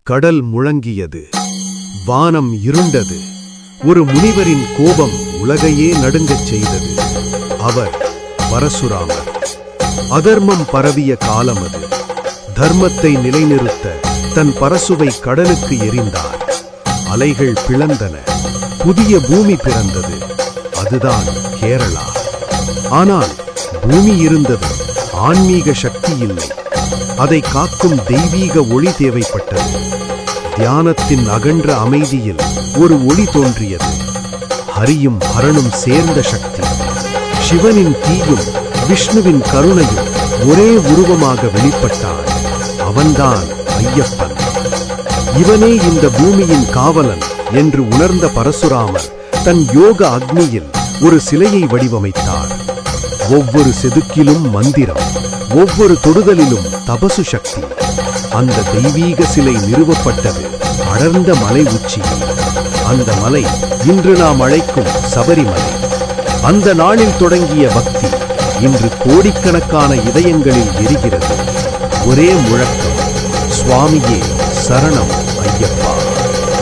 கடல் முழங்கியது. வானம் இருண்டது. ஒரு முனிவரின் கோபம் உலகையே நடுங்கச் செய்தது. அவர் பரசுராமர். அதர்மம் பரவிய காலம் அது. தர்மத்தை நிலைநிறுத்த தன் பரசுவை கடலுக்கு எறிந்தார். அலைகள் பிளந்தன. புதிய பூமி பிறந்தது. அதுதான் கேரளா. ஆனால் பூமி இருந்தது, ஆன்மீக சக்தி இல்லை. அதை காக்கும் தெய்வீக ஒளி தேவைப்பட்டது. தியானத்தின் அகன்ற அமைதியில் ஒரு ஒளி தோன்றியது. ஹரியும் ஹரனும் சேர்ந்த சக்தி. சிவனின் தீயும் விஷ்ணுவின் கருணையும் ஒரே உருவமாக வெளிப்பட்டான். அவன்தான் ஐயப்பன். இவனே இந்த பூமியின் காவலன் என்று உணர்ந்த பரசுராமர் தன் யோக அக்னியில் ஒரு சிலையை வடிவமைத்தார். ஒவ்வொரு செதுக்கிலும் மந்திரம், ஒவ்வொரு தொடுதலிலும் தபசு சக்தி. அந்த தெய்வீக சிலை நிறுவப்பட்டது அடர்ந்த மலை உச்சியில். அந்த மலை இன்று நாம் அழைக்கும் சபரிமலை. அந்த நாளில் தொடங்கிய பக்தி இன்று கோடிக்கணக்கான இதயங்களில் எரிகிறது. ஒரே முழக்கம், சுவாமியே சரணம் ஐயப்பா.